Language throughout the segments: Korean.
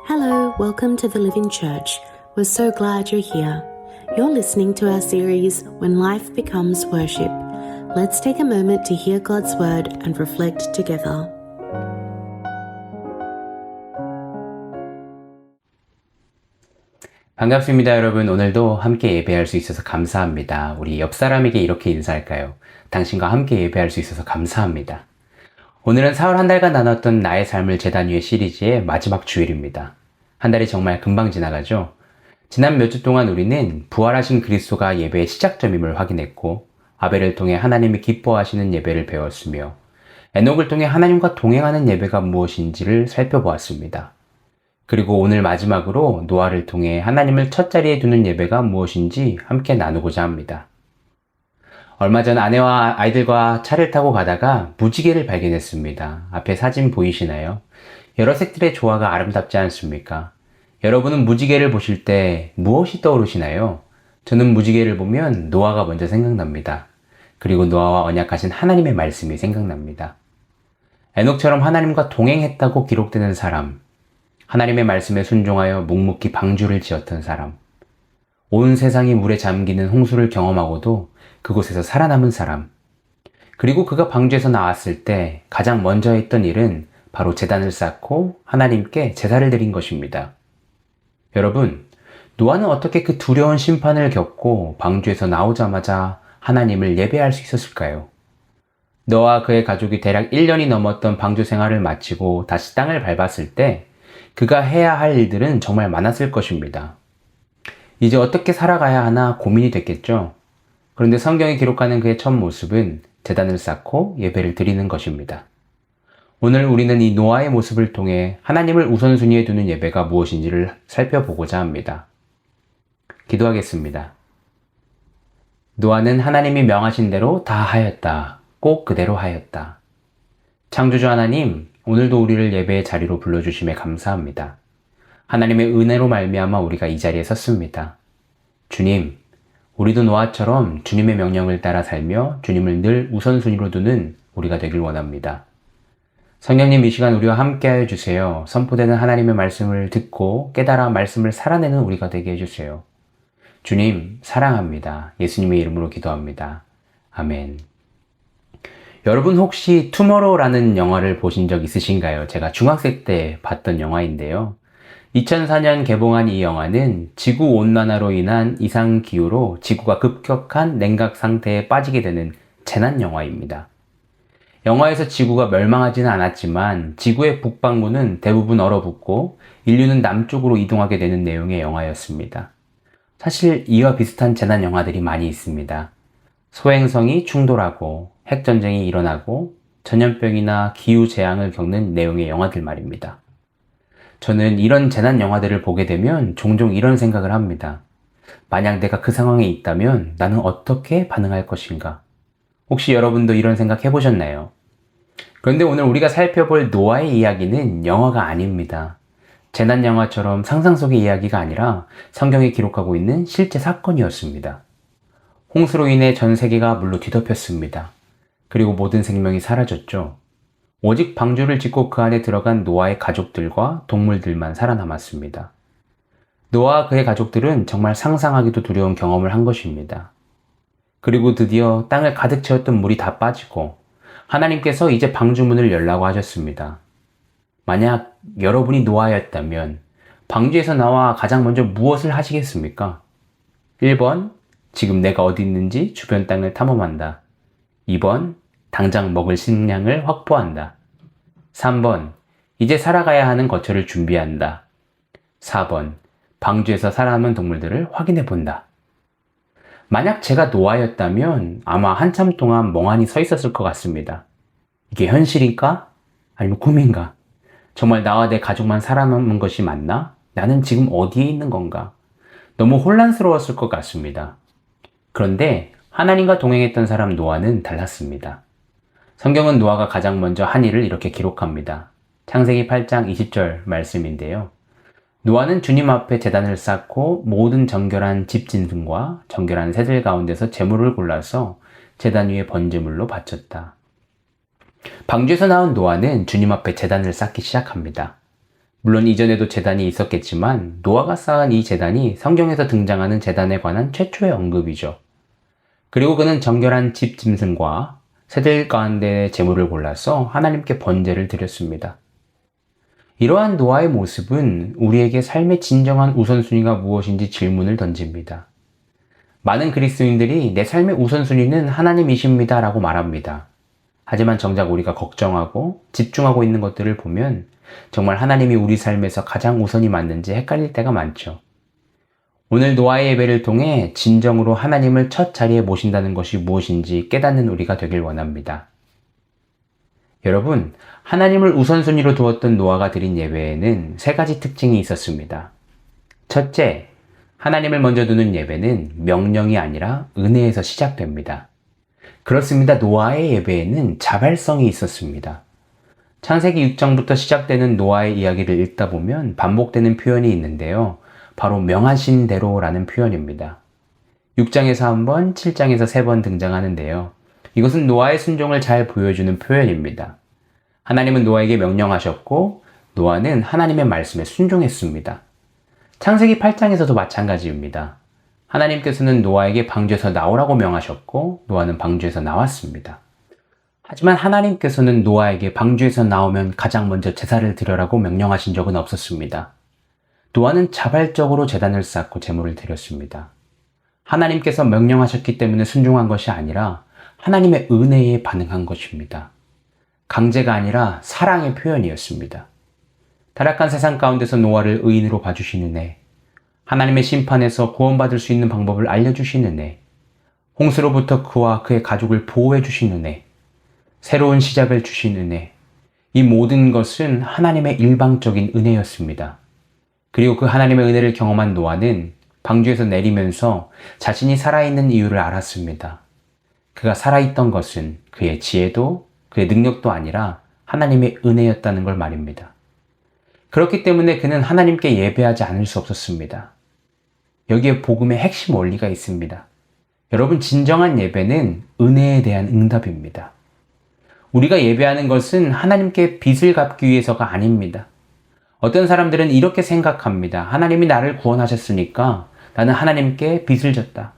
Hello, welcome to the Living Church. We're so glad you're here. You're listening to our series, When Life Becomes Worship. Let's take a moment to hear God's Word and reflect together. 반갑습니다, 여러분. 오늘도 함께 예배할 수 있어서 감사합니다. 우리 옆 사람에게 이렇게 인사할까요? 당신과 함께 예배할 수 있어서 감사합니다. 오늘은 4월 한 달간 나눴던 나의 삶을 제단 위에 시리즈의 마지막 주일입니다. 한 달이 정말 금방 지나가죠? 지난 몇 주 동안 우리는 부활하신 그리스도가 예배의 시작점임을 확인했고, 아벨을 통해 하나님이 기뻐하시는 예배를 배웠으며, 에녹을 통해 하나님과 동행하는 예배가 무엇인지를 살펴보았습니다. 그리고 오늘 마지막으로 노아를 통해 하나님을 첫 자리에 두는 예배가 무엇인지 함께 나누고자 합니다. 얼마 전 아내와 아이들과 차를 타고 가다가 무지개를 발견했습니다. 앞에 사진 보이시나요? 여러 색들의 조화가 아름답지 않습니까? 여러분은 무지개를 보실 때 무엇이 떠오르시나요? 저는 무지개를 보면 노아가 먼저 생각납니다. 그리고 노아와 언약하신 하나님의 말씀이 생각납니다. 에녹처럼 하나님과 동행했다고 기록되는 사람, 하나님의 말씀에 순종하여 묵묵히 방주를 지었던 사람, 온 세상이 물에 잠기는 홍수를 경험하고도 그곳에서 살아남은 사람, 그리고 그가 방주에서 나왔을 때 가장 먼저 했던 일은 바로 제단을 쌓고 하나님께 제사를 드린 것입니다. 여러분, 노아는 어떻게 그 두려운 심판을 겪고 방주에서 나오자마자 하나님을 예배할 수 있었을까요? 노아와 그의 가족이 대략 1년이 넘었던 방주 생활을 마치고 다시 땅을 밟았을 때 그가 해야 할 일들은 정말 많았을 것입니다. 이제 어떻게 살아가야 하나 고민이 됐겠죠? 그런데 성경이 기록하는 그의 첫 모습은 제단을 쌓고 예배를 드리는 것입니다. 오늘 우리는 이 노아의 모습을 통해 하나님을 우선순위에 두는 예배가 무엇인지를 살펴보고자 합니다. 기도하겠습니다. 노아는 하나님이 명하신 대로 다 하였다. 꼭 그대로 하였다. 창조주 하나님, 오늘도 우리를 예배의 자리로 불러주심에 감사합니다. 하나님의 은혜로 말미암아 우리가 이 자리에 섰습니다. 주님, 우리도 노아처럼 주님의 명령을 따라 살며 주님을 늘 우선순위로 두는 우리가 되길 원합니다. 성령님, 이 시간 우리와 함께하여 주세요. 선포되는 하나님의 말씀을 듣고 깨달아 말씀을 살아내는 우리가 되게 해주세요. 주님, 사랑합니다. 예수님의 이름으로 기도합니다. 아멘. 여러분 혹시 투모로우라는 영화를 보신 적 있으신가요? 제가 중학생 때 봤던 영화인데요. 2004년 개봉한 이 영화는 지구온난화로 인한 이상기후로 지구가 급격한 냉각 상태에 빠지게 되는 재난 영화입니다. 영화에서 지구가 멸망하지는 않았지만 지구의 북반구는 대부분 얼어붙고 인류는 남쪽으로 이동하게 되는 내용의 영화였습니다. 사실 이와 비슷한 재난 영화들이 많이 있습니다. 소행성이 충돌하고 핵전쟁이 일어나고 전염병이나 기후재앙을 겪는 내용의 영화들 말입니다. 저는 이런 재난 영화들을 보게 되면 종종 이런 생각을 합니다. 만약 내가 그 상황에 있다면 나는 어떻게 반응할 것인가? 혹시 여러분도 이런 생각 해보셨나요? 그런데 오늘 우리가 살펴볼 노아의 이야기는 영화가 아닙니다. 재난 영화처럼 상상 속의 이야기가 아니라 성경에 기록하고 있는 실제 사건이었습니다. 홍수로 인해 전 세계가 물로 뒤덮였습니다. 그리고 모든 생명이 사라졌죠. 오직 방주를 짓고 그 안에 들어간 노아의 가족들과 동물들만 살아남았습니다. 노아와 그의 가족들은 정말 상상하기도 두려운 경험을 한 것입니다. 그리고 드디어 땅을 가득 채웠던 물이 다 빠지고 하나님께서 이제 방주문을 열라고 하셨습니다. 만약 여러분이 노아였다면 방주에서 나와 가장 먼저 무엇을 하시겠습니까? 1번, 지금 내가 어디 있는지 주변 땅을 탐험한다. 2번, 당장 먹을 식량을 확보한다. 3번, 이제 살아가야 하는 거처를 준비한다. 4번, 방주에서 살아남은 동물들을 확인해 본다. 만약 제가 노아였다면 아마 한참 동안 멍하니 서 있었을 것 같습니다. 이게 현실인가? 아니면 꿈인가? 정말 나와 내 가족만 살아남은 것이 맞나? 나는 지금 어디에 있는 건가? 너무 혼란스러웠을 것 같습니다. 그런데 하나님과 동행했던 사람 노아는 달랐습니다. 성경은 노아가 가장 먼저 한 일을 이렇게 기록합니다. 창세기 8장 20절 말씀인데요. 노아는 주님 앞에 제단을 쌓고 모든 정결한 집 짐승과 정결한 새들 가운데서 제물을 골라서 제단 위에 번제물로 바쳤다. 방주에서 나온 노아는 주님 앞에 제단을 쌓기 시작합니다. 물론 이전에도 제단이 있었겠지만 노아가 쌓은 이 제단이 성경에서 등장하는 제단에 관한 최초의 언급이죠. 그리고 그는 정결한 집 짐승과 새들 가운데 제물을 골라서 하나님께 번제를 드렸습니다. 이러한 노아의 모습은 우리에게 삶의 진정한 우선순위가 무엇인지 질문을 던집니다. 많은 그리스도인들이 내 삶의 우선순위는 하나님이십니다 라고 말합니다. 하지만 정작 우리가 걱정하고 집중하고 있는 것들을 보면 정말 하나님이 우리 삶에서 가장 우선이 맞는지 헷갈릴 때가 많죠. 오늘 노아의 예배를 통해 진정으로 하나님을 첫 자리에 모신다는 것이 무엇인지 깨닫는 우리가 되길 원합니다. 여러분, 하나님을 우선순위로 두었던 노아가 드린 예배에는 세 가지 특징이 있었습니다. 첫째, 하나님을 먼저 두는 예배는 명령이 아니라 은혜에서 시작됩니다. 그렇습니다. 노아의 예배에는 자발성이 있었습니다. 창세기 6장부터 시작되는 노아의 이야기를 읽다 보면 반복되는 표현이 있는데요. 바로 명하신 대로라는 표현입니다. 6장에서 한 번, 7장에서 3번 등장하는데요. 이것은 노아의 순종을 잘 보여주는 표현입니다. 하나님은 노아에게 명령하셨고 노아는 하나님의 말씀에 순종했습니다. 창세기 8장에서도 마찬가지입니다. 하나님께서는 노아에게 방주에서 나오라고 명하셨고 노아는 방주에서 나왔습니다. 하지만 하나님께서는 노아에게 방주에서 나오면 가장 먼저 제사를 드려라고 명령하신 적은 없었습니다. 노아는 자발적으로 제단을 쌓고 제물을 드렸습니다. 하나님께서 명령하셨기 때문에 순종한 것이 아니라 하나님의 은혜에 반응한 것입니다. 강제가 아니라 사랑의 표현이었습니다. 타락한 세상 가운데서 노아를 의인으로 봐주신 은혜, 하나님의 심판에서 구원받을 수 있는 방법을 알려주신 은혜, 홍수로부터 그와 그의 가족을 보호해 주신 은혜, 새로운 시작을 주신 은혜, 이 모든 것은 하나님의 일방적인 은혜였습니다. 그리고 그 하나님의 은혜를 경험한 노아는 방주에서 내리면서 자신이 살아있는 이유를 알았습니다. 그가 살아있던 것은 그의 지혜도 그의 능력도 아니라 하나님의 은혜였다는 걸 말입니다. 그렇기 때문에 그는 하나님께 예배하지 않을 수 없었습니다. 여기에 복음의 핵심 원리가 있습니다. 여러분, 진정한 예배는 은혜에 대한 응답입니다. 우리가 예배하는 것은 하나님께 빚을 갚기 위해서가 아닙니다. 어떤 사람들은 이렇게 생각합니다. 하나님이 나를 구원하셨으니까 나는 하나님께 빚을 졌다.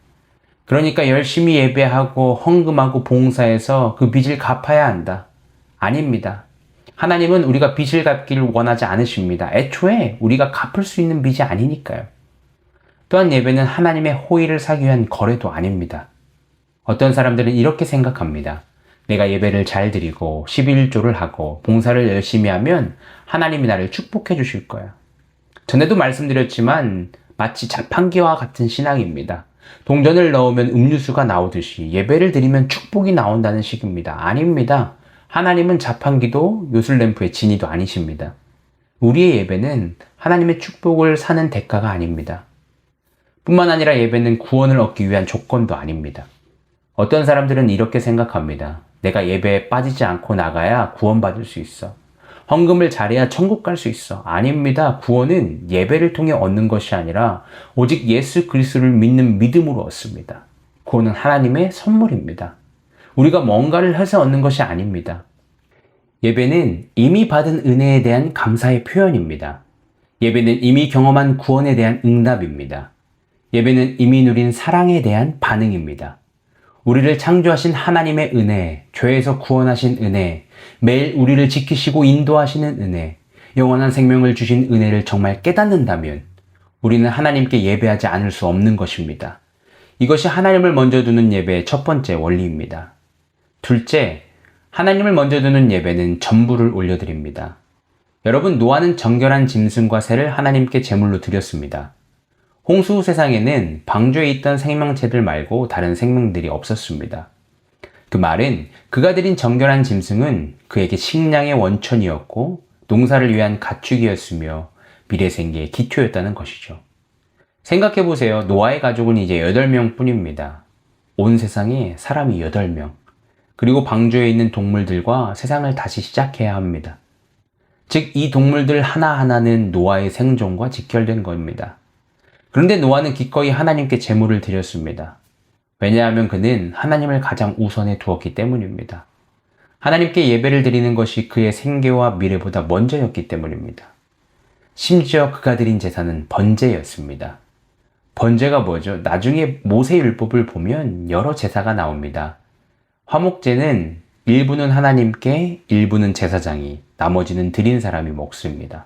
그러니까 열심히 예배하고 헌금하고 봉사해서 그 빚을 갚아야 한다. 아닙니다. 하나님은 우리가 빚을 갚기를 원하지 않으십니다. 애초에 우리가 갚을 수 있는 빚이 아니니까요. 또한 예배는 하나님의 호의를 사기 위한 거래도 아닙니다. 어떤 사람들은 이렇게 생각합니다. 내가 예배를 잘 드리고 11조를 하고 봉사를 열심히 하면 하나님이 나를 축복해 주실 거야. 전에도 말씀드렸지만 마치 자판기와 같은 신앙입니다. 동전을 넣으면 음료수가 나오듯이 예배를 드리면 축복이 나온다는 식입니다. 아닙니다. 하나님은 자판기도 요술램프의 진이도 아니십니다. 우리의 예배는 하나님의 축복을 사는 대가가 아닙니다. 뿐만 아니라 예배는 구원을 얻기 위한 조건도 아닙니다. 어떤 사람들은 이렇게 생각합니다. 내가 예배에 빠지지 않고 나가야 구원받을 수 있어. 헌금을 잘해야 천국 갈 수 있어. 아닙니다. 구원은 예배를 통해 얻는 것이 아니라 오직 예수 그리스도를 믿는 믿음으로 얻습니다. 구원은 하나님의 선물입니다. 우리가 뭔가를 해서 얻는 것이 아닙니다. 예배는 이미 받은 은혜에 대한 감사의 표현입니다. 예배는 이미 경험한 구원에 대한 응답입니다. 예배는 이미 누린 사랑에 대한 반응입니다. 우리를 창조하신 하나님의 은혜, 죄에서 구원하신 은혜, 매일 우리를 지키시고 인도하시는 은혜, 영원한 생명을 주신 은혜를 정말 깨닫는다면 우리는 하나님께 예배하지 않을 수 없는 것입니다. 이것이 하나님을 먼저 두는 예배의 첫 번째 원리입니다. 둘째, 하나님을 먼저 두는 예배는 전부를 올려드립니다. 여러분, 노아는 정결한 짐승과 새를 하나님께 제물로 드렸습니다. 홍수 후 세상에는 방주에 있던 생명체들 말고 다른 생명들이 없었습니다. 그 말은 그가 드린 정결한 짐승은 그에게 식량의 원천이었고 농사를 위한 가축이었으며 미래 생계의 기초였다는 것이죠. 생각해보세요. 노아의 가족은 이제 8명 뿐입니다. 온 세상에 사람이 8명. 그리고 방주에 있는 동물들과 세상을 다시 시작해야 합니다. 즉, 이 동물들 하나하나는 노아의 생존과 직결된 겁니다. 그런데 노아는 기꺼이 하나님께 제물을 드렸습니다. 왜냐하면 그는 하나님을 가장 우선에 두었기 때문입니다. 하나님께 예배를 드리는 것이 그의 생계와 미래보다 먼저였기 때문입니다. 심지어 그가 드린 제사는 번제였습니다. 번제가 뭐죠? 나중에 모세율법을 보면 여러 제사가 나옵니다. 화목제는 일부는 하나님께, 일부는 제사장이, 나머지는 드린 사람이 먹습니다.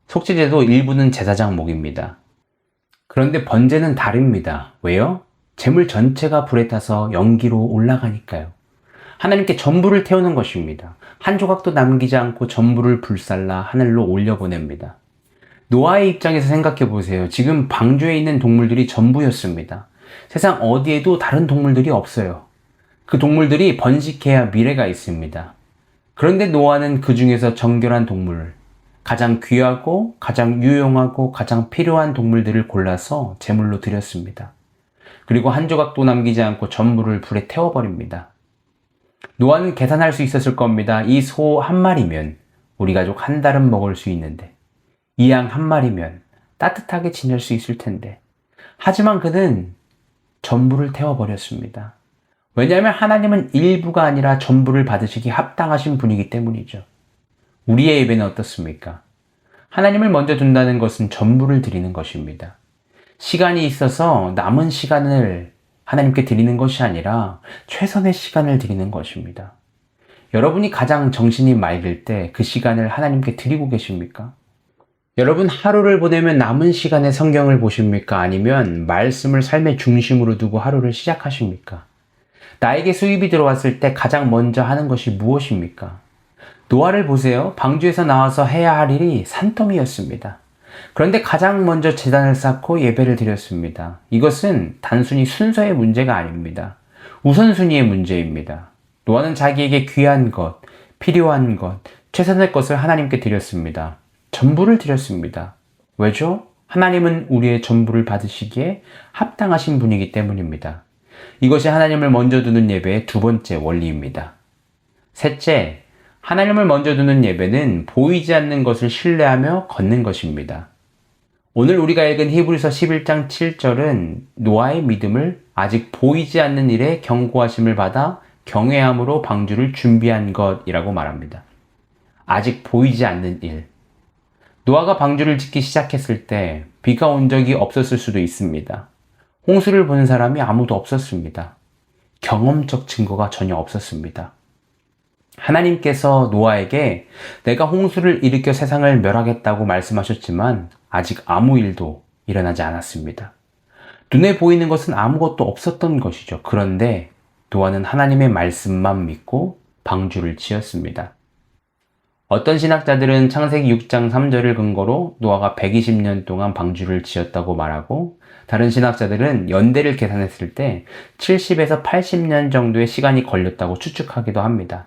속죄제도 일부는 제사장 목입니다. 그런데 번제는 다릅니다. 왜요? 제물 전체가 불에 타서 연기로 올라가니까요. 하나님께 전부를 태우는 것입니다. 한 조각도 남기지 않고 전부를 불살라 하늘로 올려보냅니다. 노아의 입장에서 생각해 보세요. 지금 방주에 있는 동물들이 전부였습니다. 세상 어디에도 다른 동물들이 없어요. 그 동물들이 번식해야 미래가 있습니다. 그런데 노아는 그 중에서 정결한 동물, 가장 귀하고 가장 유용하고 가장 필요한 동물들을 골라서 제물로 드렸습니다. 그리고 한 조각도 남기지 않고 전부를 불에 태워버립니다. 노아는 계산할 수 있었을 겁니다. 이 소 한 마리면 우리 가족 한 달은 먹을 수 있는데, 이 양 한 마리면 따뜻하게 지낼 수 있을 텐데. 하지만 그는 전부를 태워버렸습니다. 왜냐하면 하나님은 일부가 아니라 전부를 받으시기 합당하신 분이기 때문이죠. 우리의 예배는 어떻습니까? 하나님을 먼저 둔다는 것은 전부를 드리는 것입니다. 시간이 있어서 남은 시간을 하나님께 드리는 것이 아니라 최선의 시간을 드리는 것입니다. 여러분이 가장 정신이 맑을 때 그 시간을 하나님께 드리고 계십니까? 여러분 하루를 보내면 남은 시간에 성경을 보십니까? 아니면 말씀을 삶의 중심으로 두고 하루를 시작하십니까? 나에게 수입이 들어왔을 때 가장 먼저 하는 것이 무엇입니까? 노아를 보세요. 방주에서 나와서 해야 할 일이 산더미였습니다. 그런데 가장 먼저 제단을 쌓고 예배를 드렸습니다. 이것은 단순히 순서의 문제가 아닙니다. 우선순위의 문제입니다. 노아는 자기에게 귀한 것, 필요한 것, 최선의 것을 하나님께 드렸습니다. 전부를 드렸습니다. 왜죠? 하나님은 우리의 전부를 받으시기에 합당하신 분이기 때문입니다. 이것이 하나님을 먼저 두는 예배의 두 번째 원리입니다. 셋째, 하나님을 먼저 두는 예배는 보이지 않는 것을 신뢰하며 걷는 것입니다. 오늘 우리가 읽은 히브리서 11장 7절은 노아의 믿음을 아직 보이지 않는 일에 경고하심을 받아 경외함으로 방주를 준비한 것이라고 말합니다. 아직 보이지 않는 일. 노아가 방주를 짓기 시작했을 때 비가 온 적이 없었을 수도 있습니다. 홍수를 본 사람이 아무도 없었습니다. 경험적 증거가 전혀 없었습니다. 하나님께서 노아에게 내가 홍수를 일으켜 세상을 멸하겠다고 말씀하셨지만 아직 아무 일도 일어나지 않았습니다. 눈에 보이는 것은 아무것도 없었던 것이죠. 그런데 노아는 하나님의 말씀만 믿고 방주를 지었습니다. 어떤 신학자들은 창세기 6장 3절을 근거로 노아가 120년 동안 방주를 지었다고 말하고, 다른 신학자들은 연대를 계산했을 때 70에서 80년 정도의 시간이 걸렸다고 추측하기도 합니다.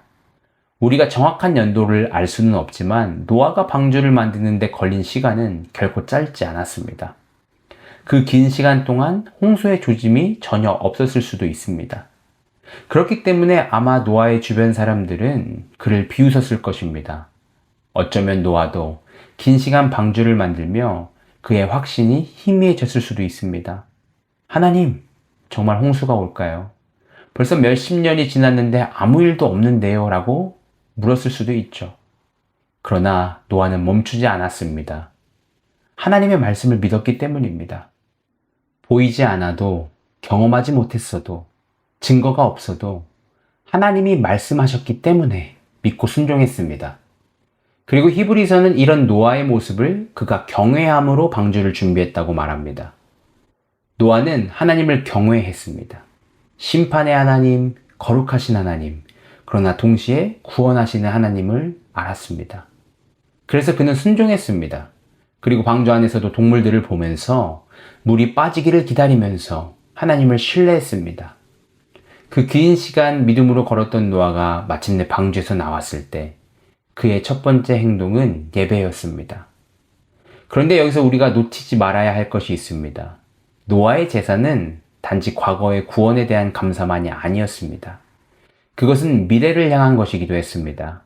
우리가 정확한 연도를 알 수는 없지만 노아가 방주를 만드는 데 걸린 시간은 결코 짧지 않았습니다. 그 긴 시간 동안 홍수의 조짐이 전혀 없었을 수도 있습니다. 그렇기 때문에 아마 노아의 주변 사람들은 그를 비웃었을 것입니다. 어쩌면 노아도 긴 시간 방주를 만들며 그의 확신이 희미해졌을 수도 있습니다. 하나님, 정말 홍수가 올까요? 벌써 몇십 년이 지났는데 아무 일도 없는데요? 라고 물었을 수도 있죠. 그러나 노아는 멈추지 않았습니다. 하나님의 말씀을 믿었기 때문입니다. 보이지 않아도, 경험하지 못했어도, 증거가 없어도 하나님이 말씀하셨기 때문에 믿고 순종했습니다. 그리고 히브리서는 이런 노아의 모습을 그가 경외함으로 방주를 준비했다고 말합니다. 노아는 하나님을 경외했습니다. 심판의 하나님, 거룩하신 하나님, 그러나 동시에 구원하시는 하나님을 알았습니다. 그래서 그는 순종했습니다. 그리고 방주 안에서도 동물들을 보면서 물이 빠지기를 기다리면서 하나님을 신뢰했습니다. 그 긴 시간 믿음으로 걸었던 노아가 마침내 방주에서 나왔을 때 그의 첫 번째 행동은 예배였습니다. 그런데 여기서 우리가 놓치지 말아야 할 것이 있습니다. 노아의 제사는 단지 과거의 구원에 대한 감사만이 아니었습니다. 그것은 미래를 향한 것이기도 했습니다.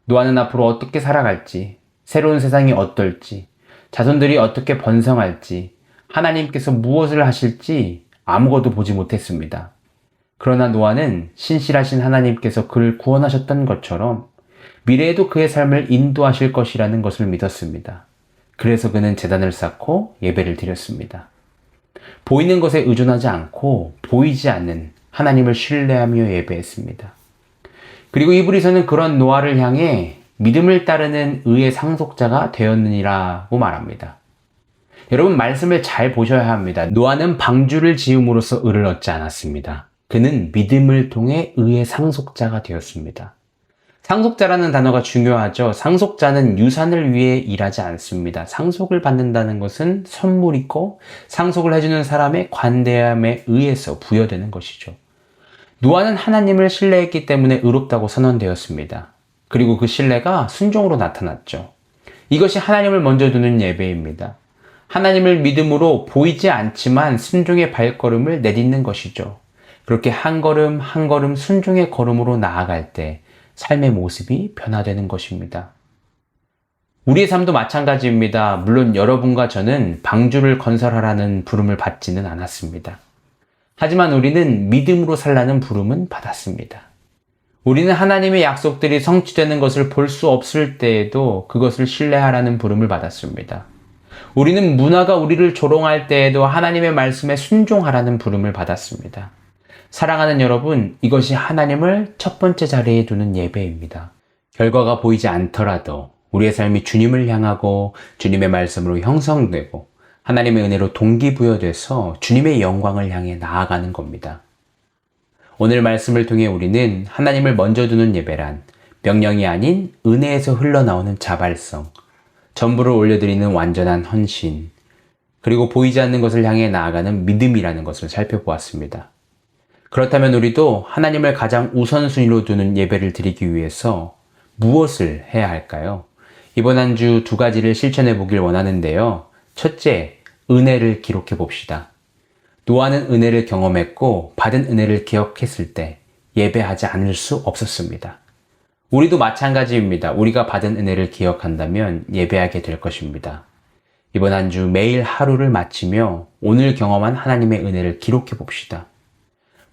노아는 앞으로 어떻게 살아갈지, 새로운 세상이 어떨지, 자손들이 어떻게 번성할지, 하나님께서 무엇을 하실지 아무것도 보지 못했습니다. 그러나 노아는 신실하신 하나님께서 그를 구원하셨던 것처럼 미래에도 그의 삶을 인도하실 것이라는 것을 믿었습니다. 그래서 그는 제단을 쌓고 예배를 드렸습니다. 보이는 것에 의존하지 않고 보이지 않는 하나님을 신뢰하며 예배했습니다. 그리고 이브리서는 그런 노아를 향해 믿음을 따르는 의의 상속자가 되었느니라고 말합니다. 여러분, 말씀을 잘 보셔야 합니다. 노아는 방주를 지음으로써 의를 얻지 않았습니다. 그는 믿음을 통해 의의 상속자가 되었습니다. 상속자라는 단어가 중요하죠. 상속자는 유산을 위해 일하지 않습니다. 상속을 받는다는 것은 선물이고 상속을 해주는 사람의 관대함에 의해서 부여되는 것이죠. 노아는 하나님을 신뢰했기 때문에 의롭다고 선언되었습니다. 그리고 그 신뢰가 순종으로 나타났죠. 이것이 하나님을 먼저 두는 예배입니다. 하나님을 믿음으로 보이지 않지만 순종의 발걸음을 내딛는 것이죠. 그렇게 한 걸음 한 걸음 순종의 걸음으로 나아갈 때 삶의 모습이 변화되는 것입니다. 우리의 삶도 마찬가지입니다. 물론 여러분과 저는 방주를 건설하라는 부름을 받지는 않았습니다. 하지만 우리는 믿음으로 살라는 부름은 받았습니다. 우리는 하나님의 약속들이 성취되는 것을 볼 수 없을 때에도 그것을 신뢰하라는 부름을 받았습니다. 우리는 문화가 우리를 조롱할 때에도 하나님의 말씀에 순종하라는 부름을 받았습니다. 사랑하는 여러분, 이것이 하나님을 첫 번째 자리에 두는 예배입니다. 결과가 보이지 않더라도 우리의 삶이 주님을 향하고 주님의 말씀으로 형성되고 하나님의 은혜로 동기부여돼서 주님의 영광을 향해 나아가는 겁니다. 오늘 말씀을 통해 우리는 하나님을 먼저 두는 예배란 명령이 아닌 은혜에서 흘러나오는 자발성, 전부를 올려드리는 완전한 헌신, 그리고 보이지 않는 것을 향해 나아가는 믿음이라는 것을 살펴보았습니다. 그렇다면 우리도 하나님을 가장 우선순위로 두는 예배를 드리기 위해서 무엇을 해야 할까요? 이번 한 주 두 가지를 실천해 보길 원하는데요. 첫째, 은혜를 기록해 봅시다. 노아는 은혜를 경험했고 받은 은혜를 기억했을 때 예배하지 않을 수 없었습니다. 우리도 마찬가지입니다. 우리가 받은 은혜를 기억한다면 예배하게 될 것입니다. 이번 한 주 매일 하루를 마치며 오늘 경험한 하나님의 은혜를 기록해 봅시다.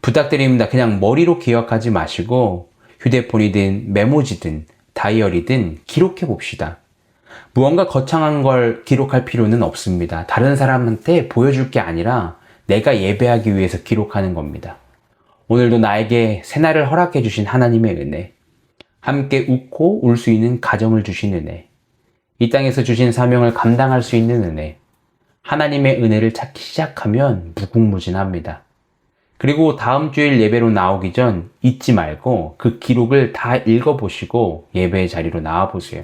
부탁드립니다. 그냥 머리로 기억하지 마시고 휴대폰이든 메모지든 다이어리든 기록해 봅시다. 무언가 거창한 걸 기록할 필요는 없습니다. 다른 사람한테 보여줄 게 아니라 내가 예배하기 위해서 기록하는 겁니다. 오늘도 나에게 새날을 허락해 주신 하나님의 은혜, 함께 웃고 울 수 있는 가정을 주신 은혜, 이 땅에서 주신 사명을 감당할 수 있는 은혜, 하나님의 은혜를 찾기 시작하면 무궁무진합니다. 그리고 다음 주일 예배로 나오기 전 잊지 말고 그 기록을 다 읽어보시고 예배의 자리로 나와보세요.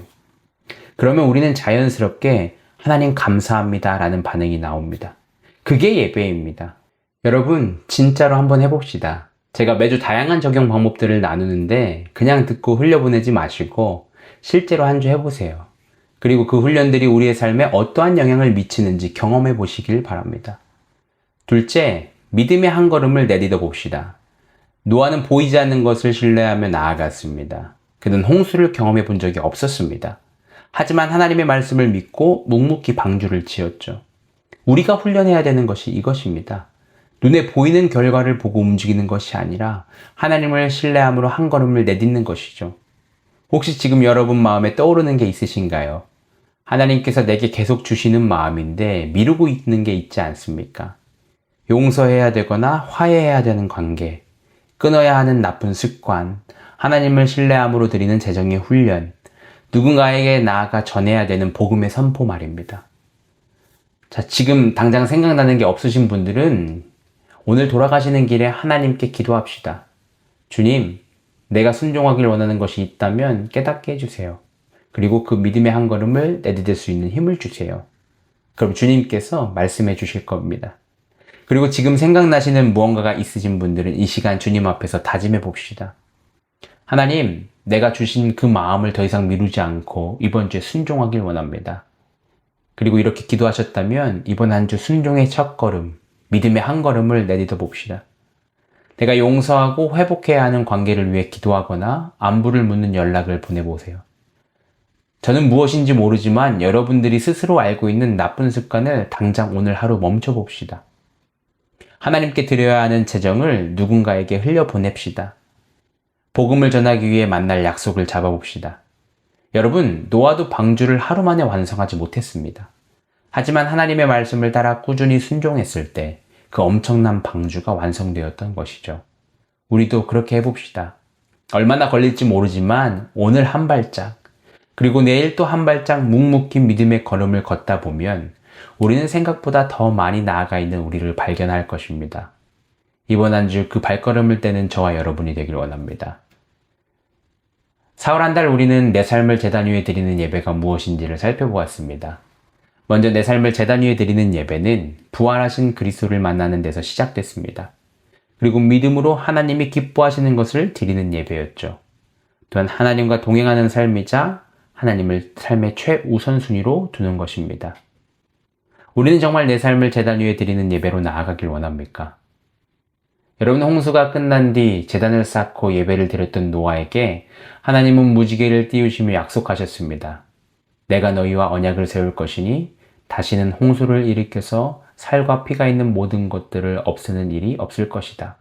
그러면 우리는 자연스럽게 하나님 감사합니다 라는 반응이 나옵니다. 그게 예배입니다. 여러분, 진짜로 한번 해봅시다. 제가 매주 다양한 적용 방법들을 나누는데 그냥 듣고 흘려보내지 마시고 실제로 한 주 해보세요. 그리고 그 훈련들이 우리의 삶에 어떠한 영향을 미치는지 경험해 보시길 바랍니다. 둘째, 믿음의 한 걸음을 내딛어 봅시다. 노아는 보이지 않는 것을 신뢰하며 나아갔습니다. 그는 홍수를 경험해 본 적이 없었습니다. 하지만 하나님의 말씀을 믿고 묵묵히 방주를 지었죠. 우리가 훈련해야 되는 것이 이것입니다. 눈에 보이는 결과를 보고 움직이는 것이 아니라 하나님을 신뢰함으로 한 걸음을 내딛는 것이죠. 혹시 지금 여러분 마음에 떠오르는 게 있으신가요? 하나님께서 내게 계속 주시는 마음인데 미루고 있는 게 있지 않습니까? 용서해야 되거나 화해해야 되는 관계, 끊어야 하는 나쁜 습관, 하나님을 신뢰함으로 드리는 재정의 훈련, 누군가에게 나아가 전해야 되는 복음의 선포 말입니다. 자, 지금 당장 생각나는 게 없으신 분들은 오늘 돌아가시는 길에 하나님께 기도합시다. 주님, 내가 순종하길 원하는 것이 있다면 깨닫게 해주세요. 그리고 그 믿음의 한 걸음을 내딛을 수 있는 힘을 주세요. 그럼 주님께서 말씀해 주실 겁니다. 그리고 지금 생각나시는 무언가가 있으신 분들은 이 시간 주님 앞에서 다짐해 봅시다. 하나님, 내가 주신 그 마음을 더 이상 미루지 않고 이번 주에 순종하길 원합니다. 그리고 이렇게 기도하셨다면 이번 한 주 순종의 첫 걸음, 믿음의 한 걸음을 내딛어 봅시다. 내가 용서하고 회복해야 하는 관계를 위해 기도하거나 안부를 묻는 연락을 보내보세요. 저는 무엇인지 모르지만 여러분들이 스스로 알고 있는 나쁜 습관을 당장 오늘 하루 멈춰봅시다. 하나님께 드려야 하는 재정을 누군가에게 흘려보냅시다. 복음을 전하기 위해 만날 약속을 잡아봅시다. 여러분, 노아도 방주를 하루 만에 완성하지 못했습니다. 하지만 하나님의 말씀을 따라 꾸준히 순종했을 때 그 엄청난 방주가 완성되었던 것이죠. 우리도 그렇게 해봅시다. 얼마나 걸릴지 모르지만 오늘 한 발짝, 그리고 내일 또 한 발짝 묵묵히 믿음의 걸음을 걷다 보면 우리는 생각보다 더 많이 나아가 있는 우리를 발견할 것입니다. 이번 한 주 그 발걸음을 떼는 저와 여러분이 되길 원합니다. 사흘 한 달 우리는 내 삶을 제단 위에 드리는 예배가 무엇인지를 살펴보았습니다. 먼저 내 삶을 제단 위에 드리는 예배는 부활하신 그리스도를 만나는 데서 시작됐습니다. 그리고 믿음으로 하나님이 기뻐하시는 것을 드리는 예배였죠. 또한 하나님과 동행하는 삶이자 하나님을 삶의 최우선순위로 두는 것입니다. 우리는 정말 내 삶을 제단 위에 드리는 예배로 나아가길 원합니까? 여러분, 홍수가 끝난 뒤 제단을 쌓고 예배를 드렸던 노아에게 하나님은 무지개를 띄우시며 약속하셨습니다. 내가 너희와 언약을 세울 것이니 다시는 홍수를 일으켜서 살과 피가 있는 모든 것들을 없애는 일이 없을 것이다.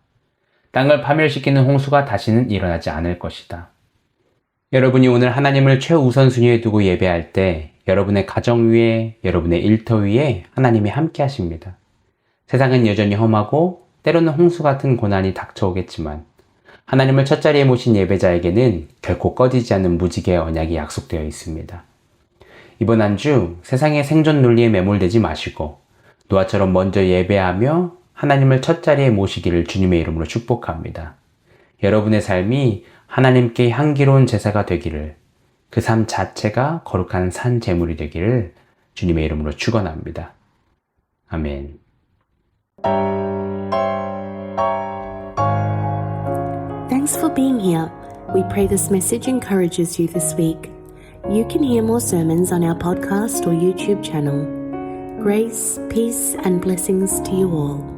땅을 파멸시키는 홍수가 다시는 일어나지 않을 것이다. 여러분이 오늘 하나님을 최우선순위에 두고 예배할 때 여러분의 가정 위에, 여러분의 일터 위에 하나님이 함께 하십니다. 세상은 여전히 험하고 때로는 홍수 같은 고난이 닥쳐오겠지만 하나님을 첫자리에 모신 예배자에게는 결코 꺼지지 않는 무지개의 언약이 약속되어 있습니다. 이번 한 주 세상의 생존 논리에 매몰되지 마시고 노아처럼 먼저 예배하며 하나님을 첫자리에 모시기를 주님의 이름으로 축복합니다. 여러분의 삶이 하나님께 향기로운 제사가 되기를, 그 삶 자체가 거룩한 산 제물이 되기를 주님의 이름으로 축원합니다. 아멘. Thanks for being here. We pray this message encourages you this week. You can hear more sermons on our podcast or YouTube channel. Grace, peace, and blessings to you all.